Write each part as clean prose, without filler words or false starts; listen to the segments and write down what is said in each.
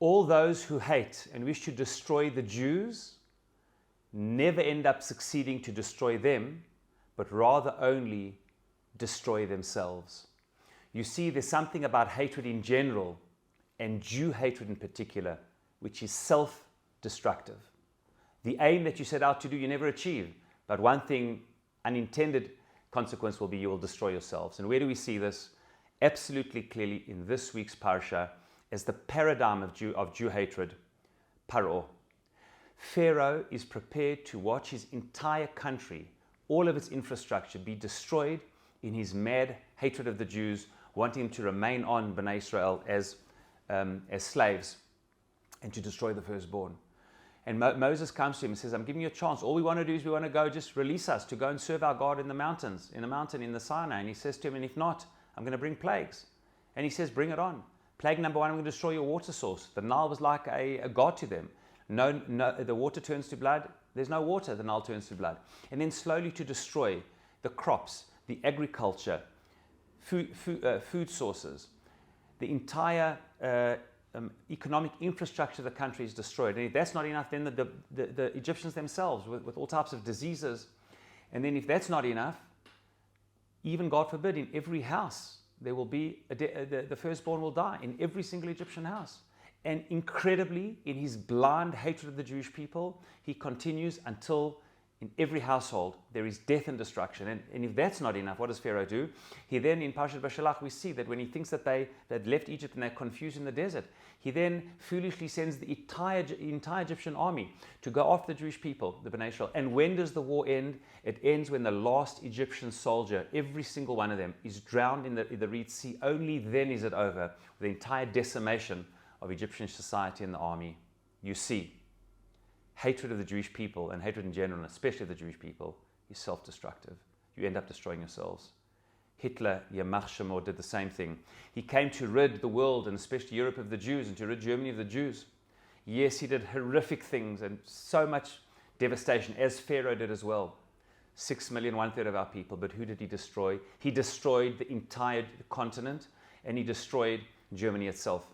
All those who hate and wish to destroy the Jews never end up succeeding to destroy them, but rather only destroy themselves. You see, there's something about hatred in general and Jew hatred in particular, which is self-destructive. The aim that you set out to do, you never achieve. But one thing, unintended consequence will be you will destroy yourselves. And where do we see this? Absolutely clearly in this week's parasha as the paradigm of Jew hatred, Pharaoh. Pharaoh is prepared to watch his entire country, all of its infrastructure, be destroyed in his mad hatred of the Jews, wanting him to remain on Bnei Israel as slaves and to destroy the firstborn. And Moses comes to him and says, I'm giving you a chance. All we want to do is we want to go, just release us to go and serve our God in the mountains, in the Sinai. And he says to him, and if not, I'm going to bring plagues. And he says, bring it on. Plague number one, I'm going to destroy your water source. The Nile was like a god to them. No, the water turns to blood. There's no water, the Nile turns to blood. And then slowly to destroy the crops, the agriculture, food sources, the entire economic infrastructure of the country is destroyed. And if that's not enough, then the Egyptians themselves with all types of diseases. And then if that's not enough, even God forbid, in every house there will be the firstborn will die, in every single Egyptian house. And incredibly, in his blind hatred of the Jewish people, he continues until in every household there is death and destruction. And if that's not enough, what does Pharaoh do? He then, in Parashat Beshalach, we see that when he thinks that they'd left Egypt and they're confused in the desert, he then foolishly sends the entire Egyptian army to go after the Jewish people, the Bnei Israel. And when does the war end? It ends when the last Egyptian soldier, every single one of them, is drowned in the Red Sea. Only then is it over, with the entire decimation of Egyptian society and the army. You see, hatred of the Jewish people, and hatred in general, and especially of the Jewish people, is self-destructive. You end up destroying yourselves. Hitler, Yamach Shemor, did the same thing. He came to rid the world, and especially Europe, of the Jews, and to rid Germany of the Jews. Yes, he did horrific things and so much devastation, as Pharaoh did as well. 6 million, 1/3 of our people. But who did he destroy? He destroyed the entire continent, and he destroyed Germany itself.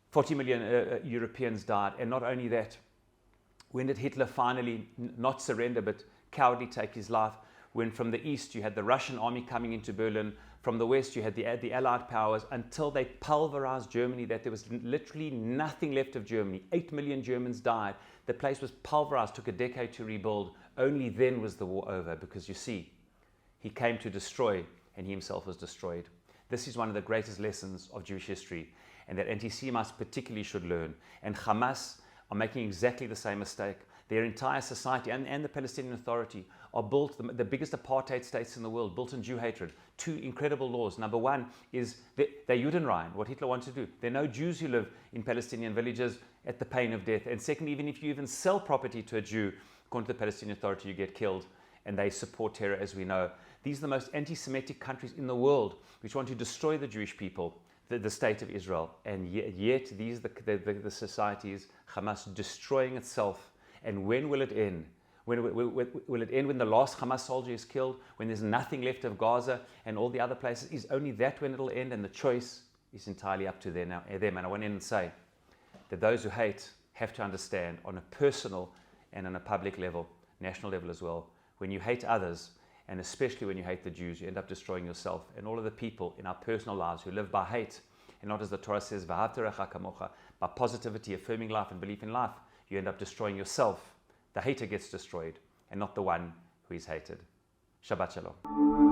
40 million Europeans died. And not only that, when did Hitler finally not surrender but cowardly take his life? When from the east you had the Russian army coming into Berlin, from the west you had the Allied powers, until they pulverized Germany, that there was literally nothing left of Germany. 8 million Germans died. The place was pulverized, took a decade to rebuild. Only then was the war over, because you see, he came to destroy and he himself was destroyed. This is one of the greatest lessons of Jewish history, and that anti-Semites particularly should learn. And Hamas are making exactly the same mistake. Their entire society and the Palestinian Authority are built, the biggest apartheid states in the world, built on Jew hatred. Two incredible laws. Number one is the Judenrein, what Hitler wanted to do. There are no Jews who live in Palestinian villages at the pain of death. And second, even if you even sell property to a Jew, according to the Palestinian Authority, you get killed. And they support terror, as we know. These are the most anti-Semitic countries in the world, which want to destroy the Jewish people, the state of Israel. And yet these are the societies, Hamas destroying itself. And when will it end? Will it end when the last Hamas soldier is killed? When there's nothing left of Gaza and all the other places? Is only that when it'll end? And the choice is entirely up to them. And I want to end and say that those who hate have to understand on a personal and on a public level, national level as well, when you hate others, and especially when you hate the Jews, you end up destroying yourself and all of the people in our personal lives who live by hate, and not as the Torah says, by positivity, affirming life and belief in life. You end up destroying yourself. The hater gets destroyed, and not the one who is hated. Shabbat Shalom.